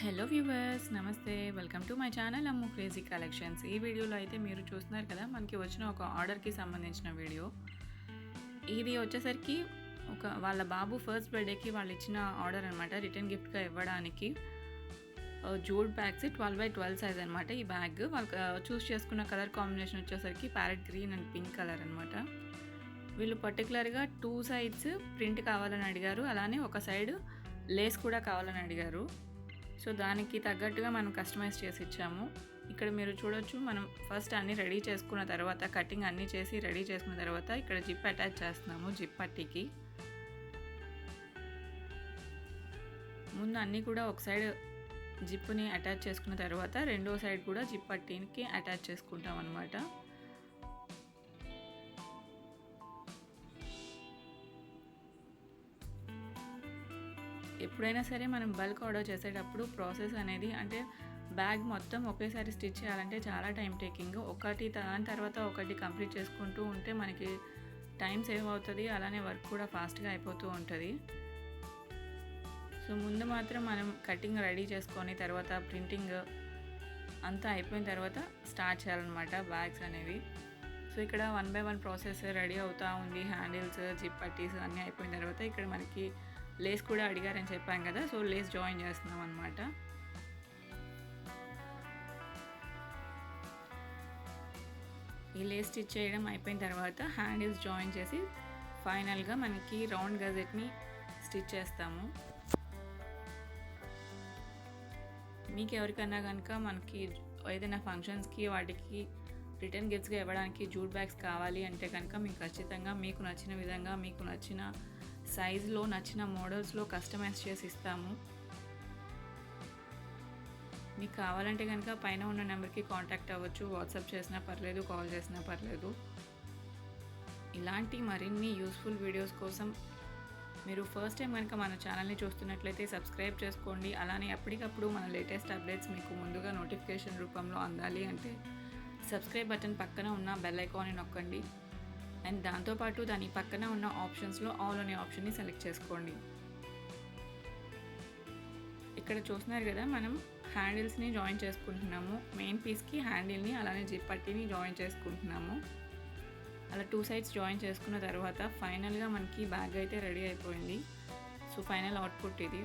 Hello viewers, నమస్తే. Welcome to my channel Ammu crazy collections. ఈ వీడియోలో అయితే మీరు చూస్తున్నారు కదా, మనకి వచ్చిన ఒక ఆర్డర్కి సంబంధించిన వీడియో. ఇది వచ్చేసరికి వాళ్ళ బాబు ఫస్ట్ బర్త్డేకి వాళ్ళు ఇచ్చిన ఆర్డర్ అనమాట. రిటర్న్ గిఫ్ట్గా ఇవ్వడానికి జూడ్ బ్యాగ్స్ 12x12 సైజ్ అనమాట. ఈ బ్యాగ్ వాళ్ళు చూస్ చేసుకున్న కలర్ కాంబినేషన్ వచ్చేసరికి parrot green and pink colour అనమాట. వీళ్ళు పర్టికులర్గా 2 సైడ్స్ ప్రింట్ కావాలని అడిగారు, అలానే ఒక సైడ్ లేస్ కూడా కావాలని అడిగారు. సో దానికి తగ్గట్టుగా మనం కస్టమైజ్ చేసి ఇచ్చాము. ఇక్కడ మీరు చూడొచ్చు, మనం ఫస్ట్ అన్నీ రెడీ చేసుకున్న తర్వాత, కటింగ్ అన్నీ చేసి రెడీ చేసుకున్న తర్వాత ఇక్కడ జిప్ అటాచ్ చేస్తున్నాము. జిప్ పట్టీకి ముందు అన్నీ కూడా ఒక సైడ్ జిప్ని అటాచ్ చేసుకున్న తర్వాత రెండో సైడ్ కూడా జిప్ పట్టీకి అటాచ్ చేసుకుంటాం అన్నమాట. ఎప్పుడైనా సరే మనం బల్క్ ఆర్డర్ చేసేటప్పుడు ప్రాసెస్ అనేది, అంటే బ్యాగ్ మొత్తం ఒకేసారి స్టిచ్ చేయాలంటే చాలా టైం టేకింగ్. దాని తర్వాత ఒకటి కంప్లీట్ చేసుకుంటూ ఉంటే మనకి టైం సేవ్ అవుతుంది, అలానే వర్క్ కూడా ఫాస్ట్గా అయిపోతూ ఉంటుంది. సో ముందు మాత్రం మనం కటింగ్ రెడీ చేసుకొని తర్వాత ప్రింటింగ్ అంతా అయిపోయిన తర్వాత స్టార్ట్ చేయాలన్నమాట బ్యాగ్స్ అనేవి. సో ఇక్కడ 1 by 1 ప్రాసెస్ రెడీ అవుతూ ఉంది. హ్యాండిల్స్, జిప్ పట్టీస్ అన్నీ అయిపోయిన తర్వాత ఇక్కడ మనకి లేస్ కూడా అడిగారని చెప్పాం కదా, సో లేస్ జాయిన్ చేస్తున్నాం అనమాట. ఈ లేస్ స్టిచ్ చేయడం అయిపోయిన తర్వాత హ్యాండిల్స్ జాయిన్ చేసి ఫైనల్గా మనకి రౌండ్ గజెట్ని స్టిచ్ చేస్తాము. మీకు ఎవరికన్నా కనుక మనకి ఏదైనా ఫంక్షన్స్కి వాటికి రిటర్న్ గిఫ్ట్స్గా ఇవ్వడానికి జూట్ బ్యాగ్స్ కావాలి అంటే కనుక మీకు ఖచ్చితంగా మీకు నచ్చిన విధంగా, మీకు నచ్చిన సైజులో, నచ్చిన మోడల్స్లో కస్టమైజ్ చేసి ఇస్తాము. మీకు కావాలంటే కనుక పైన ఉన్న నెంబర్కి కాంటాక్ట్ అవ్వచ్చు. వాట్సాప్ చేసినా పర్లేదు, కాల్ చేసినా పర్లేదు. ఇలాంటి మరిన్ని యూస్ఫుల్ వీడియోస్ కోసం మీరు ఫస్ట్ టైం కనుక మన ఛానల్ని చూస్తున్నట్లయితే సబ్స్క్రైబ్ చేసుకోండి. అలానే ఎప్పటికప్పుడు మన లేటెస్ట్ అప్డేట్స్ మీకు ముందుగా నోటిఫికేషన్ రూపంలో అందాలి అంటే సబ్స్క్రైబ్ బటన్ పక్కన ఉన్న బెల్ ఐకాన్ని నొక్కండి. అండ్ దాంతోపాటు దాని పక్కన ఉన్న ఆప్షన్స్లో ఆల్ అనే ఆప్షన్ని సెలెక్ట్ చేసుకోండి. ఇక్కడ చూస్తున్నారు కదా, మనం హ్యాండిల్స్ని జాయిన్ చేసుకుంటున్నాము. మెయిన్ పీస్కి హ్యాండిల్ని, అలానే జిప్ పట్టీని జాయిన్ చేసుకుంటున్నాము. అలా 2 సైడ్స్ జాయిన్ చేసుకున్న తర్వాత ఫైనల్గా మనకి బ్యాగ్ అయితే రెడీ అయిపోయింది. సో ఫైనల్ అవుట్పుట్ ఇది.